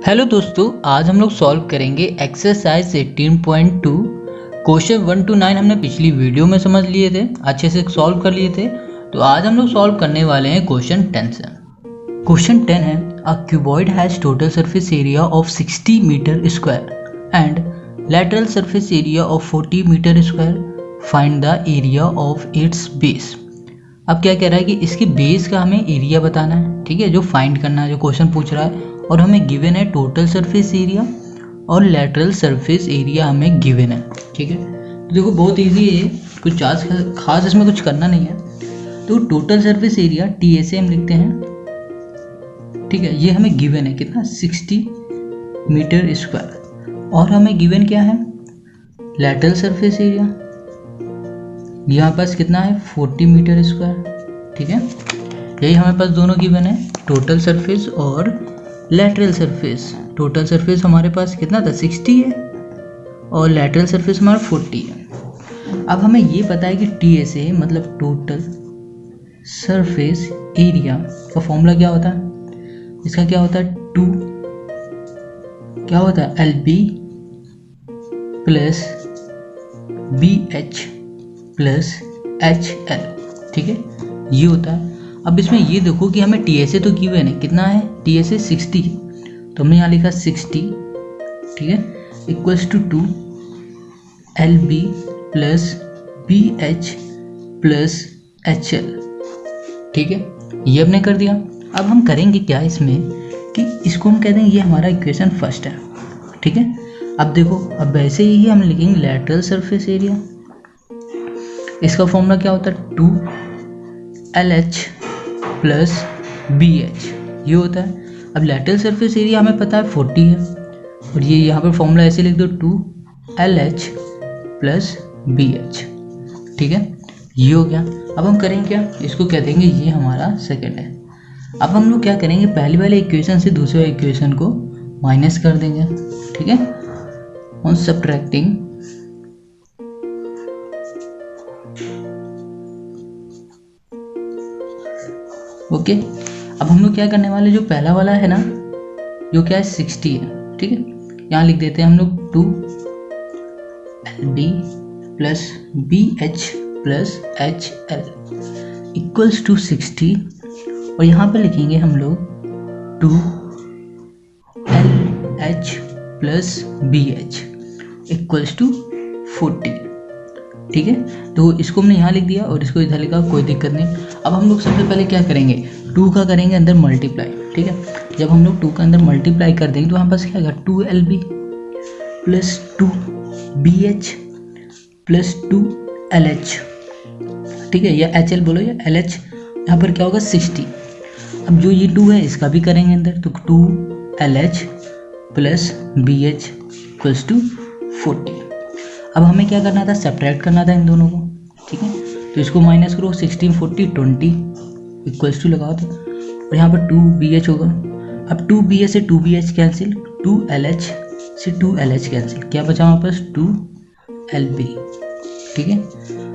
Hello दोस्तों, आज हम लोग सॉल्व करेंगे एक्सरसाइज 18.2 क्वेश्चन 1 to 9। हमने पिछली वीडियो में समझ लिए थे, अच्छे से सॉल्व कर लिए थे। तो आज हम लोग सॉल्व करने वाले हैं क्वेश्चन 10 से। क्वेश्चन 10 है, a cuboid has total surface area of 60 metre square and lateral surface area of 40 metre square, find the area of its base. अब क्या कह रहा है कि इसके बेस का हमें एरिया बताना है, ठीक है, जो फाइंड करना है, जो क्वेश्चन पूछ रहा है। और हमें गिवन है टोटल सरफेस एरिया और लैटरल सरफेस एरिया हमें गिवन है, ठीक है। तो देखो बहुत इजी है ये, कुछ खास इसमें कुछ करना नहीं है। तो टोटल सरफेस एरिया TSA हम लिखते हैं, ठीक है। ये हमें गिवन है कितना, 60 मीटर स्क्वायर। और हमें गिवन क्या है, लैटरल सरफेस एरिया, यहाँ पास कितना है 40 मीटर स्क्वायर, ठीक है। यही हमारे पास दोनों गिवन है, टोटल सरफेस और लैटरल सरफेस। टोटल सरफेस हमारे पास कितना था 60 है और लैटरल सरफेस हमारा 40 है। अब हमें ये पता है कि TSA मतलब टोटल सरफेस एरिया का फॉर्मूला क्या होता है, इसका क्या होता है, क्या होता है LB plus BH plus HL, ठीक है, ये होता है। अब इसमें ये देखो कि हमें TSA तो गिवन है, कितना है TSA 60 है, तो हमने यहाँ लिखा 60, ठीक है, equals to 2 LB plus BH plus HL, ठीक है, ये हमने कर दिया। अब हम करेंगे क्या इसमें कि इसको हम कह देंगे ये हमारा इक्वेशन फर्स्ट है, ठीक है। अब देखो, अब वैसे ही हम लिखेंगे लैटरल सरफेस एरिया, इसका फॉर्मूला क्या होता है 2LH प्लस BH, ये होता है। अब लैटरल सरफेस एरिया हमें पता है 40 है, और ये यहाँ पर फॉर्मूला ऐसे लिख दो 2LH प्लस BH, ठीक है, ये हो गया। अब हम करेंगे क्या, इसको कह देंगे ये हमारा सेकंड है। अब हम लोग क्या करेंगे, पहले वाले इक्वेशन से दूसरे इक्वेशन को माइनस कर देंगे, ठीक है, ऑन सब्ट्रैक्टिंग ओके। अब हम लोग क्या करने वाले, जो पहला वाला है ना, जो क्या है 60 है, ठीक है, यहाँ लिख देते हैं हम लोग 2LB plus BH plus HL equals to 60, और यहाँ पर लिखेंगे हम लोग 2LH plus BH equals to 40, ठीक है। तो इसको हमने यहाँ लिख दिया और इसको इधर लिखा, कोई दिक्कत नहीं। अब हम लोग सबसे पहले क्या करेंगे, 2 का करेंगे अंदर मल्टीप्लाई, ठीक है। जब हम लोग 2 का अंदर मल्टीप्लाई कर देंगे तो हमारे पास क्या आएगा 2LB plus 2BH plus 2LH, ठीक है, या HL बोलो या LH, यहाँ पर क्या होगा 60। अब जो ये 2 है इसका भी करेंगे अंदर, तो 2LH plus BH equals to 40। अब हमें क्या करना था, सब्ट्रैक्ट करना था इन दोनों को, ठीक है। तो इसको माइनस करो, 16 40 20 इक्वल्स टू लगाओ तो, और यहाँ पर 2BH होगा। अब 2BH से 2BH कैंसिल, 2LH से 2LH कैंसिल, क्या बचा हमारे पास 2LB, ठीक है।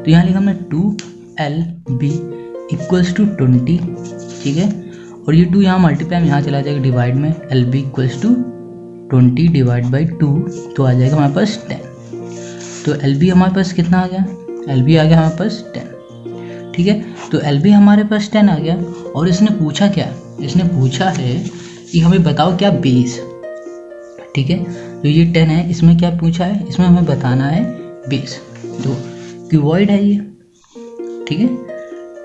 तो यहाँ लिखा हमने 2LB इक्वल्स टू 20, ठीक है, और ये 2 यहाँ मल्टीप्लाई में यहाँ चला जाएगा डिवाइड में, LB equals to 20 divide by 2, तो आ जाएगा हमारे पास 10। तो LB हमारे पास कितना आ गया, LB आ गया हमारे पास 10, ठीक है। तो LB हमारे पास 10 आ गया, और इसने पूछा क्या, इसने पूछा है कि हमें बताओ क्या बेस, ठीक है। तो ये 10 है, इसमें क्या पूछा है, इसमें हमें बताना है बेस। तो क्यूबॉइड है ये, ठीक है,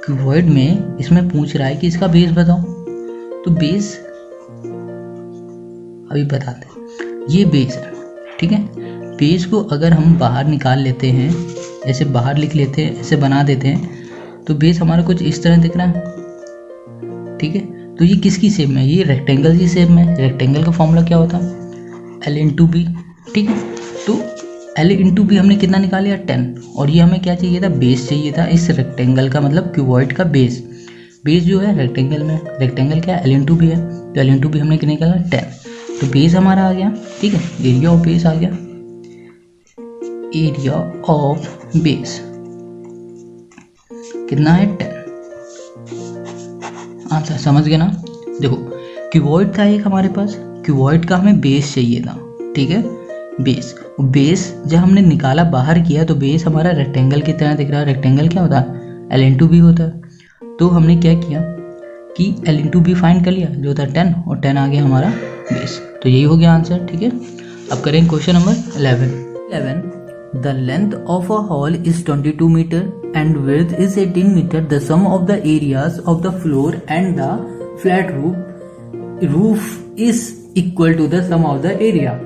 क्यूबॉइड में इसमें पूछ रहा है कि इसका बेस बताओ। तो बेस अभी बताते हैं, ये बेस है, ठीक है। बेस को अगर हम बाहर निकाल लेते हैं, ऐसे बाहर लिख लेते हैं, ऐसे बना देते हैं, तो बेस हमारा कुछ इस तरह दिख रहा है, ठीक है। तो ये किसकी शेप में है, ये रेक्टेंगल की शेप में है। रेक्टेंगल का फॉर्मूला क्या होता है L इंटू बी, ठीक है। तो L इंटू बी हमने कितना निकाल लिया 10, और ये हमें क्या चाहिए था, बेस चाहिए था इस रेक्टेंगल का, मतलब क्यूबॉइड का बेस। बेस जो है रेक्टेंगल में, रेक्टेंगल क्या है L इंटू बी है, तो L इंटू बी हमने कितने निकाला 10, तो बेस हमारा आ गया, ठीक है, एरिया ऑफ बेस आ गया, एरिया ऑफ बेस कितना है 10। आंसर समझ गए ना। देखो क्यूबॉइड था एक हमारे पास, क्यूबॉइड का हमें बेस चाहिए था, ठीक है, बेस जब हमने निकाला बाहर किया तो बेस हमारा रेक्टेंगल की तरह दिख रहा है। रेक्टेंगल क्या होता है, L/B होता है। तो हमने क्या किया कि L/B फाइंड कर लिया जो होता है 10, और 10 आ गया हमारा बेस। तो यही हो गया आंसर, ठीक है। अब करेंगे question number 11। The length of a hall is 22 meter and width is 18 meter. The sum of the areas of the floor and the flat roof is equal to the sum of the area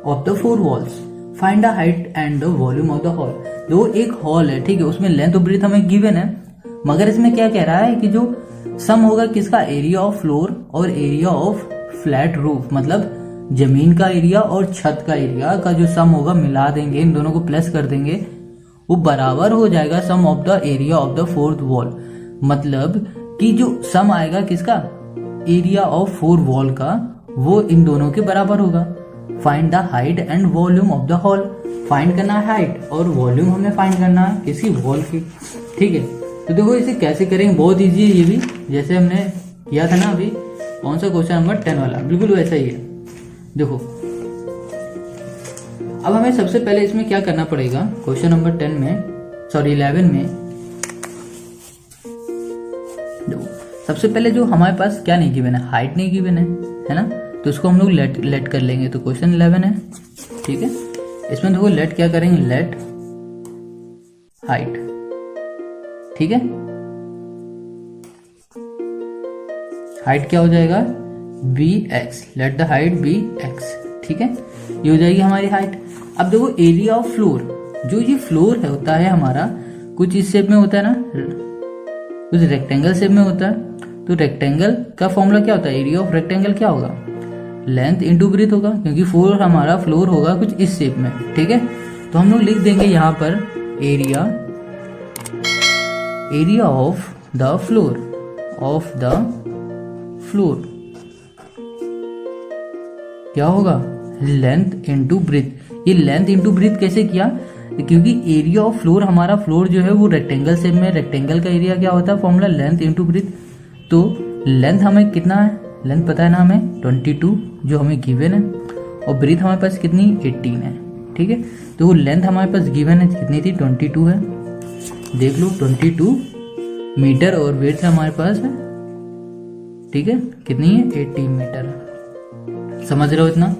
of the four walls. Find the height and the volume of the hall. जो एक hall है, ठीक है, उसमें length और breath हमें given है, मगर इसमें क्या कह रहा है कि जो सम होगा किसका, एरिया ऑफ फ्लोर और एरिया ऑफ फ्लैट रूफ, मतलब जमीन का एरिया और छत का एरिया का जो सम होगा मिला देंगे, इन दोनों को प्लस कर देंगे, वो बराबर हो जाएगा sum of the area of the fourth wall. मतलब कि जो सम आएगा किसका, एरिया ऑफ फोर वॉल का, वो इन दोनों के बराबर होगा। Find the height and volume of the hall. Find करना है हाइट और वॉल्यूम हमें फाइंड करना है किसकी, वॉल की, ठीक है। तो देखो इसे कैसे करेंगे, बहुत इजी है ये भी, जैसे हमने किया था ना अभी, कौन सा क्वेश्चन नंबर 10 वाला, बिल्कुल वैसा ही है। देखो अब हमें सबसे पहले इसमें क्या करना पड़ेगा, क्वेश्चन नंबर 11 में देखो सबसे पहले जो हमारे पास क्या नहीं गिवन है, हाइट नहीं गिवन है ना, तो उसको हम लोग लेट कर लेंगे। तो क्वेश्चन 11 है, ठीक है, इसमें देखो लेट क्या करेंगे, लेट हाइट, ठीक है, हाइट क्या हो जाएगा, bx, let the height be x, ठीक है, ये हो जाएगी हमारी हाइट। अब देखो एरिया ऑफ फ्लोर, जो ये फ्लोर है होता है हमारा कुछ इस शेप में होता है ना, कुछ रेक्टेंगल शेप में होता है। तो रेक्टेंगल का फॉर्मूला क्या होता है, एरिया ऑफ रेक्टेंगल क्या होगा, लेंथ इंटू ब्रेथ होगा, क्योंकि फ्लोर हमारा फ्लोर होगा कुछ इस शेप में, ठीक है। तो हम लोग लिख देंगे यहाँ पर एरिया ऑफ द फ्लोर क्या होगा, लेंथ इंटू ब्रेथ। ये लेंथ इंटू ब्रेथ कैसे किया, क्योंकि एरिया ऑफ फ्लोर, हमारा फ्लोर जो है वो रेक्टेंगल शेप में, रेक्टेंगल का एरिया क्या होता है, फॉर्मूला लेंथ इंटू ब्रेथ। तो लेंथ हमें कितना है, लेंथ पता है ना हमें 22 जो हमें गिवन है, और ब्रेथ हमारे पास कितनी 18 है, ठीक है। तो वो लेंथ हमारे पास गिवन है कितनी थी, 22 है, देख लो 22 मीटर, और ब्रेथ हमारे पास है, ठीक है, कितनी है 18 मीटर, समझ रहे हो इतना।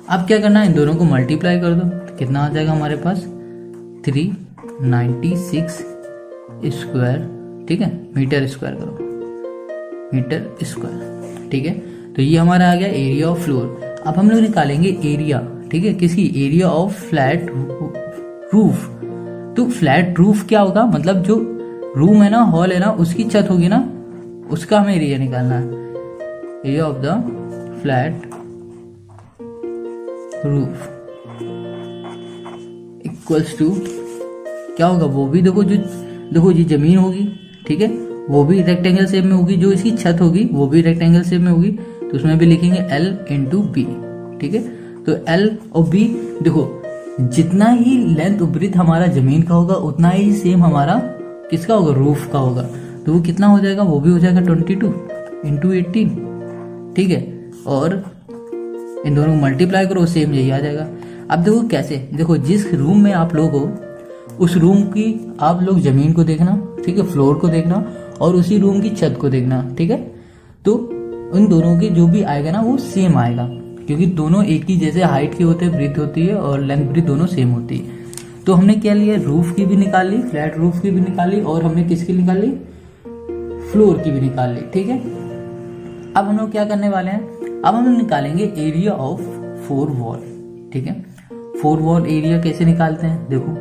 अब क्या करना है, इन दोनों को मल्टीप्लाई कर दो, तो कितना आ जाएगा हमारे पास 396 स्क्वायर, ठीक है, मीटर स्क्वायर करो, मीटर स्क्वायर, ठीक है। तो ये हमारा आ गया एरिया ऑफ फ्लोर। अब हम लोग निकालेंगे एरिया, ठीक है, किसकी, एरिया ऑफ फ्लैट रूफ। तो फ्लैट रूफ क्या होगा, मतलब जो रूम है ना, हॉल है ना, उसकी छत होगी ना, उसका हमें एरिया निकालना है, area of the flat roof equals to क्या होगा, वो भी देखो ये जमीन होगी, ठीक है, वो भी रेक्टेंगल शेप में होगी, जो इसकी छत होगी वो भी रेक्टेंगल शेप में होगी, तो उसमें भी लिखेंगे L इंटू बी, ठीक है। तो L और B, देखो जितना ही लेंथ ब्रेथ हमारा जमीन का होगा उतना ही सेम हमारा किसका होगा, रूफ का होगा। तो वो कितना हो जाएगा, वो भी हो जाएगा 22 इंटू 18, ठीक है, और इन दोनों को मल्टीप्लाई करो, सेम यही आ जाएगा। अब देखो कैसे, देखो जिस रूम में आप लोग हो उस रूम की आप लोग जमीन को देखना, ठीक है, फ्लोर को देखना, और उसी रूम की छत को देखना, ठीक है। तो उन दोनों के जो भी आएगा ना वो सेम आएगा, क्योंकि दोनों एक ही जैसे हाइट की होते हैं, ब्रेथ होती है, और लेंथ ब्रेथ दोनों सेम होती है। तो हमने क्या लिया, रूफ की भी निकाल ली, फ्लैट रूफ की भी निकाल ली, और हमने किसकी निकाल ली, फ्लोर की भी निकाल ली, ठीक है। अब हम लोग क्या करने वाले हैं, अब हम लोग निकालेंगे एरिया ऑफ फोर वॉल, ठीक है। फोर वॉल एरिया कैसे निकालते हैं, देखो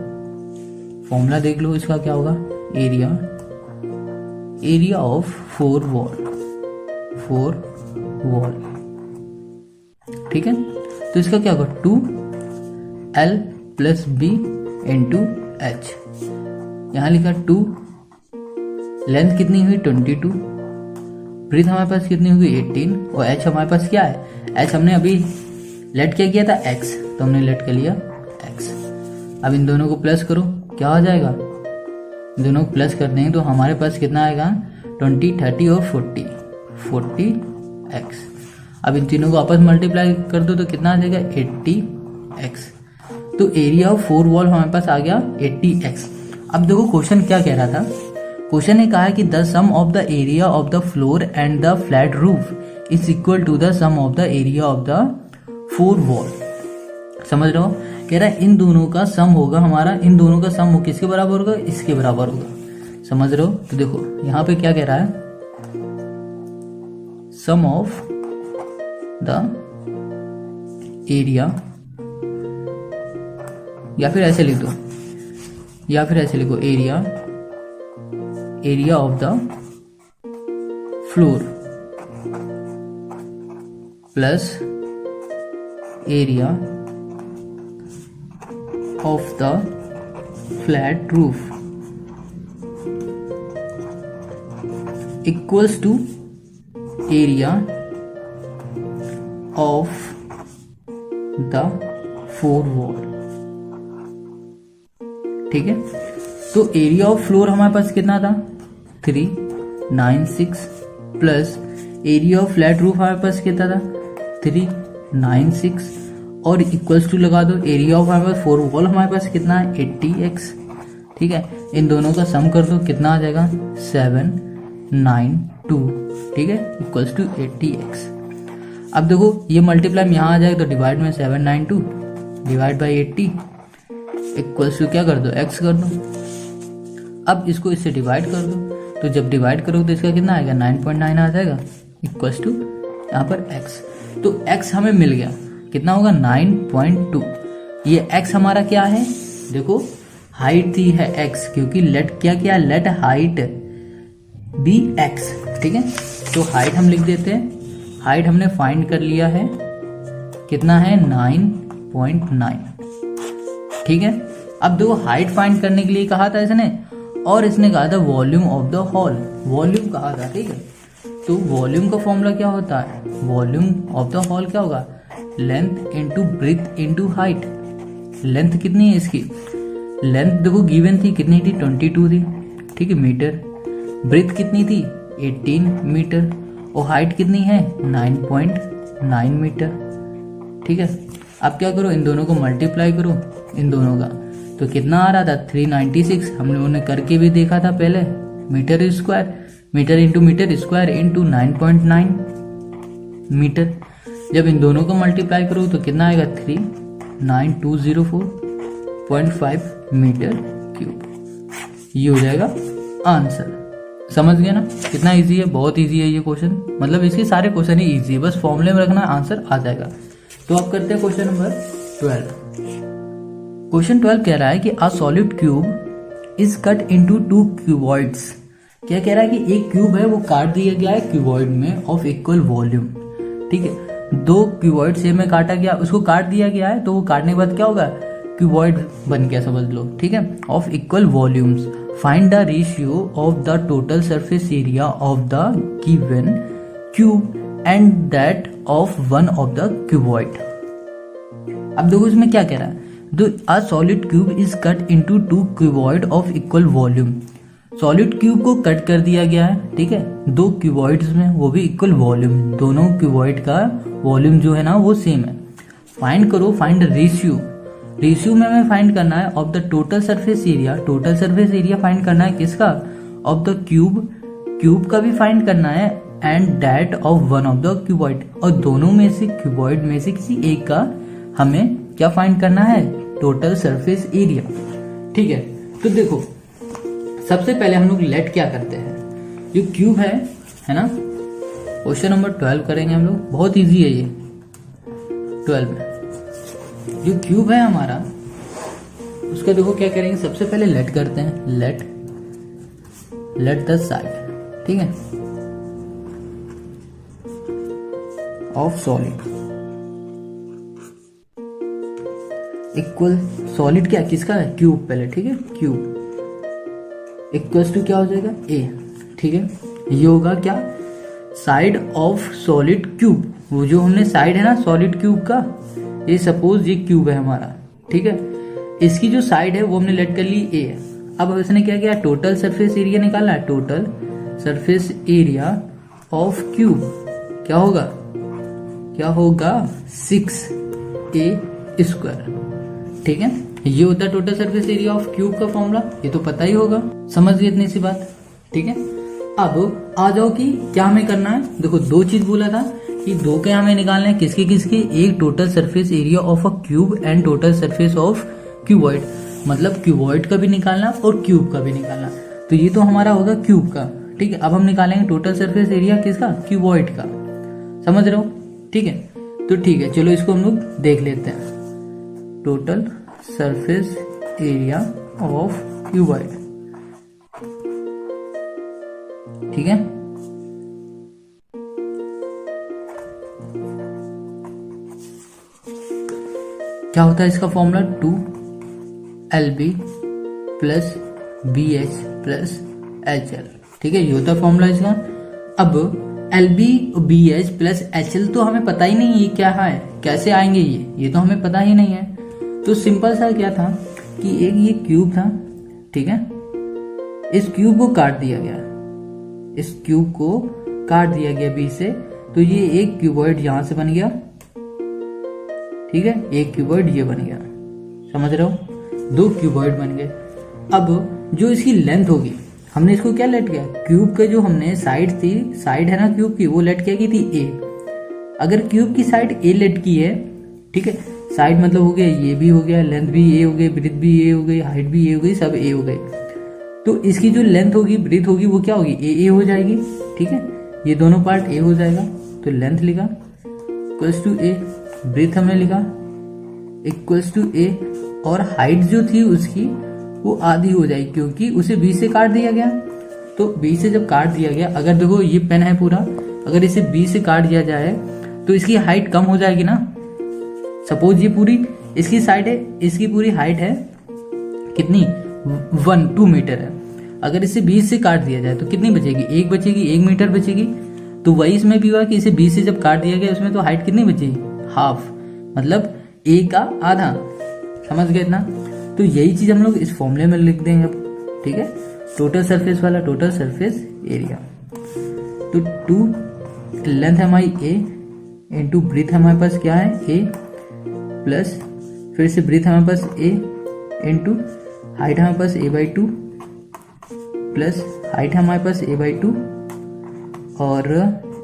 फॉर्मूला देख लो इसका क्या होगा, एरिया ऑफ फोर वॉल, ठीक है। तो इसका क्या होगा, 2L plus B into H, यहां लिखा 2, लेंथ कितनी हुई 22, ब्रेथ हमारे पास कितनी होगी 18, और H हमारे पास क्या है, H हमने अभी लेट क्या किया था X, तो हमने लेट कर लिया X। अब इन दोनों को प्लस करो, क्या हो जाएगा, इन दोनों को प्लस कर देंगे तो हमारे पास कितना आएगा 20, 30 और 40X। अब इन तीनों को आपस में मल्टीप्लाई कर दो तो कितना आ जाएगा 80x। तो एरिया ऑफ 4 वॉल हमारे पास आ गया 80x। अब देखो क्वेश्चन क्या कह रहा था, क्वेश्चन ने कहा है कि the sum of the area of the floor and the flat roof is equal to the sum of the area of the 4 wall. समझ रहे हो, कह रहा है इन दोनों का सम होगा हमारा, इन दोनों का सम किसके बराबर होगा, इसके बराबर होगा। समझ रहे हो, तो देखो यहां पे क्या कह रहा है, सम ऑफ द एरिया, या फिर ऐसे लिख दो, या फिर ऐसे लिखो area of the floor plus area of the flat roof equals to area of the 4 wall. ठीक है, तो एरिया ऑफ फ्लोर हमारे पास कितना था 396 plus area of flat roof हमारे पास कितना था 396 और इक्वल्स टू लगा दो एरिया ऑफ हमारे पास 4 वॉल हमारे पास कितना है 80x। ठीक है, इन दोनों का सम कर दो कितना आ जाएगा 792। ठीक है, इक्वल्स टू 80x। अब देखो ये मल्टीप्लाई में यहाँ आ जाएगा तो डिवाइड में 792 डिवाइड बाई 80 इक्वल्स टू क्या कर दो x कर दो। अब इसको इससे डिवाइड कर दो, तो जब डिवाइड करोगे तो इसका कितना आएगा 9.9 आ जाएगा इक्वल्स टू यहाँ पर x। तो x हमें मिल गया, कितना होगा 9.2। ये x हमारा क्या है, देखो हाइट थी है x, क्योंकि लेट क्या लेट हाइट बी x। ठीक है, तो हाइट हम लिख देते हैं, हाइट हमने फाइंड कर लिया है कितना है 9.9। ठीक है, अब देखो हाइट फाइंड करने के लिए कहा था इसने, और इसने कहा था volume of the hall, volume कहा था। ठीक है, तो वॉल्यूम का फॉर्मूला क्या होता है, वॉल्यूम ऑफ द हॉल क्या होगा, length into breadth into height. Length कितनी है इसकी, लेंथ देखो गिवन थी कितनी थी 22 थी। ठीक है, मीटर। ब्रेथ कितनी थी 18 मीटर और हाइट कितनी है 9.9 मीटर। ठीक है, अब क्या करो, इन दोनों को मल्टीप्लाई करो, इन दोनों का तो कितना आ रहा था 396। हम लोगों ने करके भी देखा था पहले, metre square, metre square into 9.9 metre. जब इन दोनों को मल्टीप्लाई करो तो कितना आएगा 39204.5 मीटर क्यूब। ये हो जाएगा आंसर। समझ गए ना, कितना इजी है, बहुत इजी है ये क्वेश्चन, मतलब इसके सारे क्वेश्चन ही इजी है, बस फॉर्मूले में रखना आंसर आ जाएगा। तो आप करते हैं क्वेश्चन नंबर 12। क्वेश्चन 12 कह रहा है कि a solid cube is cut into 2 cuboids. क्या कह रहा है कि एक क्यूब है वो काट दिया गया है क्यूबॉइड में ऑफ इक्वल वॉल्यूम। ठीक है, 2 क्यूबॉइड सेम में काटा गया, उसको काट दिया गया है, तो वो काटने के बाद क्या होगा क्यूबॉइड बन गया, समझ लो। ठीक है, of equal volumes, find the ratio of the total surface area of the given cube and that of one of the cuboid. अब देखो इसमें क्या कह रहा है, a solid cube is cut into 2 cuboid of equal volume. Solid cube को cut कर दिया गया है, ठीक है, 2 क्यूबॉइड्स में, वो भी इक्वल वॉल्यूम, दोनों क्यूबॉइड का वॉल्यूम जो है ना वो सेम है। फाइंड करो, फाइंड रेशियो, रेशियो में हमें फाइंड करना है of the total surface area, total surface area find करना है किसका, ऑफ द क्यूब, क्यूब का भी फाइंड करना है, and that of one of the cuboid, और दोनों में से क्यूबॉइड में से किसी एक का हमें क्या फाइंड करना है, टोटल सरफेस एरिया। ठीक है, तो देखो सबसे पहले हम लोग लेट क्या करते हैं, जो क्यूब है ना, क्वेश्चन नंबर 12 करेंगे हम लोग, बहुत इजी है ये 12 में। जो क्यूब है हमारा उसका देखो क्या करेंगे, सबसे पहले लेट करते हैं, लेट द साइड, ठीक है, ऑफ सॉलिड इक्वल, सॉलिड क्या किसका है, क्यूब पहले, ठीक है, क्यूब इक्वल्स टू क्या हो जाएगा ए। ठीक है, ये होगा क्या, साइड ऑफ सॉलिड क्यूब, वो जो हमने साइड है ना सॉलिड क्यूब का, ये सपोज ये क्यूब है हमारा, ठीक है, इसकी जो साइड है वो हमने लेट कर ली ए। अब इसने क्या किया, टोटल सरफेस एरिया निकाला है, total surface area of cube क्या होगा क्या होगा 6a²। ठीक है, ये होता है total surface area of cube का फॉर्मूला, ये तो पता ही होगा, समझ गए इतनी सी बात। ठीक है, अब आ जाओ कि क्या हमें करना है। देखो दो चीज बोला था कि दो के हमें निकालना है, किसके किसके, एक total surface area of a cube and total surface of cuboid, मतलब क्यूबॉइड का भी निकालना और क्यूब का भी निकालना। तो ये तो हमारा होगा क्यूब का। ठीक है, अब हम निकालेंगे टोटल सरफेस एरिया किसका, क्यूबॉइड का। समझ रहे हो? ठीक है, तो ठीक है, चलो इसको हम लोग देख लेते हैं। Total surface area of cuboid. ठीक है, क्या होता है इसका formula, 2LB plus BH plus HL। ठीक है, ये होता है फॉर्मूला इसका। अब LB BH प्लस HL तो हमें पता ही नहीं ये क्या है, कैसे आएंगे ये तो हमें पता ही नहीं है। तो सिंपल सा क्या था कि एक ये क्यूब था, ठीक है, इस क्यूब को काट दिया गया, इस क्यूब को काट दिया गया बीच से, तो ये एक क्यूबॉइड यहां से बन गया। ठीक है, एक क्यूबॉइड ये बन गया, समझ रहे हो, दो क्यूबॉइड बन गए। अब जो इसकी लेंथ होगी, हमने इसको क्या लेट किया, क्यूब के जो हमने साइड थी, साइड है ना क्यूब की, वो लेट किया की थी A। अगर क्यूब की साइड A लेट की है, ठीक है, साइड मतलब हो गया ये भी हो गया, लेंथ भी A हो गई, ब्रीथ भी A हो गई, हाइट भी A हो गई, सब A हो गई। तो इसकी जो लेंथ होगी, ब्रीथ होगी, वो क्या होगी, A हो जाएगी। ठीक है, ये दोनों पार्ट A हो जाएगा, तो लेंथ लिखा इक्वल्स टू A, ब्रीथ हमने लिखा इक्वल्स टू A, और हाइट जो थी उसकी वो आधी हो जाएगी क्योंकि उसे बीच से काट दिया गया। तो बीच से जब काट दिया गया, अगर देखो ये पेन है पूरा, अगर इसे बीच से काट दिया जाए तो इसकी हाइट कम हो जाएगी ना। सपोज ये पूरी इसकी साइड है, इसकी पूरी हाइट है कितनी, 2 मीटर है। अगर इसे 20 से काट दिया जाए तो कितनी बचेगी, 1 बचेगी, 1 मीटर बचेगी। तो वही इसमें भी हुआ कि इसे 20 से जब काट दिया गया उसमें तो हाइट कितनी बचेगी, हाफ, मतलब A का आधा। समझ गए इतना? तो यही चीज हम लोग इस फॉर्मूले में लिख देंगे अब। ठीक है, टोटल सरफेस वाला, टोटल सरफेस एरिया। तो 2 लेंथ है हमारी A इंटू ब्रीथ हमारे पास क्या है A, प्लस फिर से ब्रीथ हमारे पास A इंटू हाइट हमारे पास A/2 प्लस हाइट हमारे पास A/2 और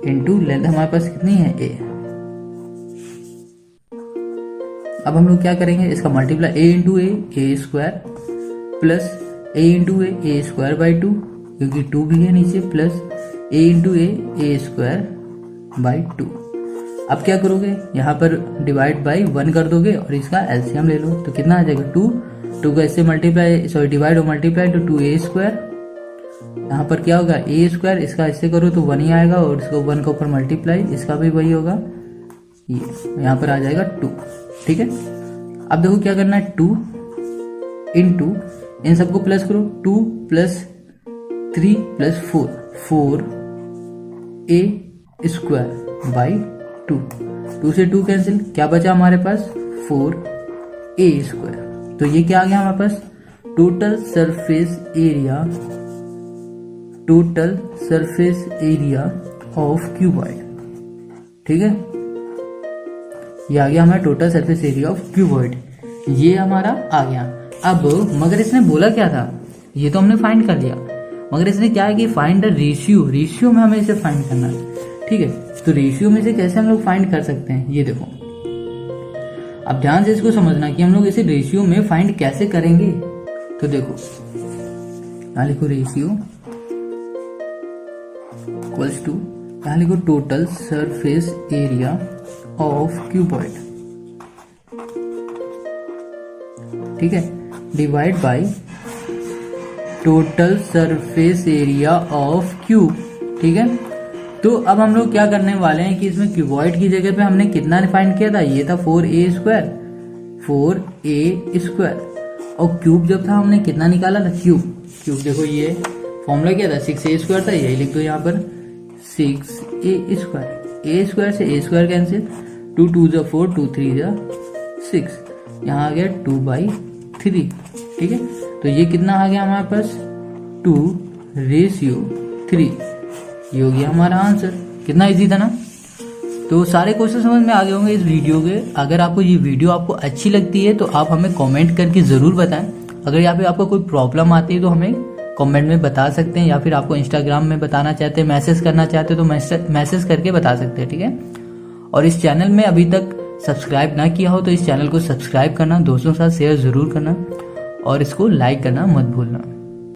इंटू लेंथ हमारे पास कितनी है A। अब हम लोग क्या करेंगे, इसका multiply A into A square plus A into A square by 2, क्योंकि 2 भी है नीचे, plus A into A square by 2। अब क्या करोगे, यहाँ पर डिवाइड बाई 1 कर दोगे और इसका एलसीएम ले लो, तो कितना आ जाएगा 2 को ऐसे मल्टीप्लाई, सॉरी डिवाइड और मल्टीप्लाई तो 2A स्क्वायर। यहाँ पर क्या होगा A स्क्वायर, इसका ऐसे करो तो 1 ही आएगा, और इसको 1 के ऊपर मल्टीप्लाई, इसका भी वही होगा, ये यहाँ पर आ जाएगा 2। ठीक है, अब देखो क्या करना है, 2 इंटू इन सबको प्लस करो, 2 plus 3 plus 4 A square by 2 से 2 कैंसिल, क्या बचा हमारे पास 4A स्क्वायर। तो ये क्या आ गया हमारे पास, total surface area, total surface area of cuboid. ठीक है, ये आ गया हमारा total surface area of cuboid, ये हमारा आ गया। अब मगर इसने बोला क्या था, ये तो हमने फाइंड कर लिया, मगर इसने क्या है कि फाइंड द रेशियो, रेशियो में हमें इसे फाइंड करना है। ठीक है, तो रेशियो में से कैसे हम लोग फाइंड कर सकते हैं, ये देखो, अब ध्यान से इसको समझना कि हम लोग इसे रेशियो में फाइंड कैसे करेंगे। तो देखो यहाँ लिखो रेशियो इक्वल्स टू, यहाँ लिखो total surface area of cuboid, ठीक है, divide by total surface area of cube. ठीक है, तो अब हम लोग क्या करने वाले हैं कि इसमें क्यूबॉइड की जगह पे हमने कितना फाइंड किया था, ये था 4A स्क्वायर, 4A स्क्वायर, और क्यूब जब था हमने कितना निकाला था, क्यूब देखो ये फॉर्मूला क्या था, 6A स्क्वायर था, यही लिख दो यहाँ पर 6A स्क्वायर, A स्क्वायर से A स्क्वायर कैंसिल, 2 2 जा 4, 2 3 जा 6, यहाँ आ गया 2/3। ठीक है, तो ये कितना आ गया हमारे पास 2/3, ये हो गया हमारा आंसर। कितना इजी था ना। तो सारे क्वेश्चन समझ में आ गए होंगे इस वीडियो के। अगर आपको ये वीडियो आपको अच्छी लगती है तो आप हमें कमेंट करके ज़रूर बताएं। अगर यहाँ पे आपको कोई प्रॉब्लम आती है तो हमें कमेंट में बता सकते हैं, या फिर आपको इंस्टाग्राम में बताना चाहते हैं, मैसेज करना चाहते हैं तो मैसेज करके बता सकते हैं, ठीक है। और इस चैनल में अभी तक सब्सक्राइब ना किया हो तो इस चैनल को सब्सक्राइब करना, दोस्तों के साथ शेयर ज़रूर करना और इसको लाइक करना मत भूलना।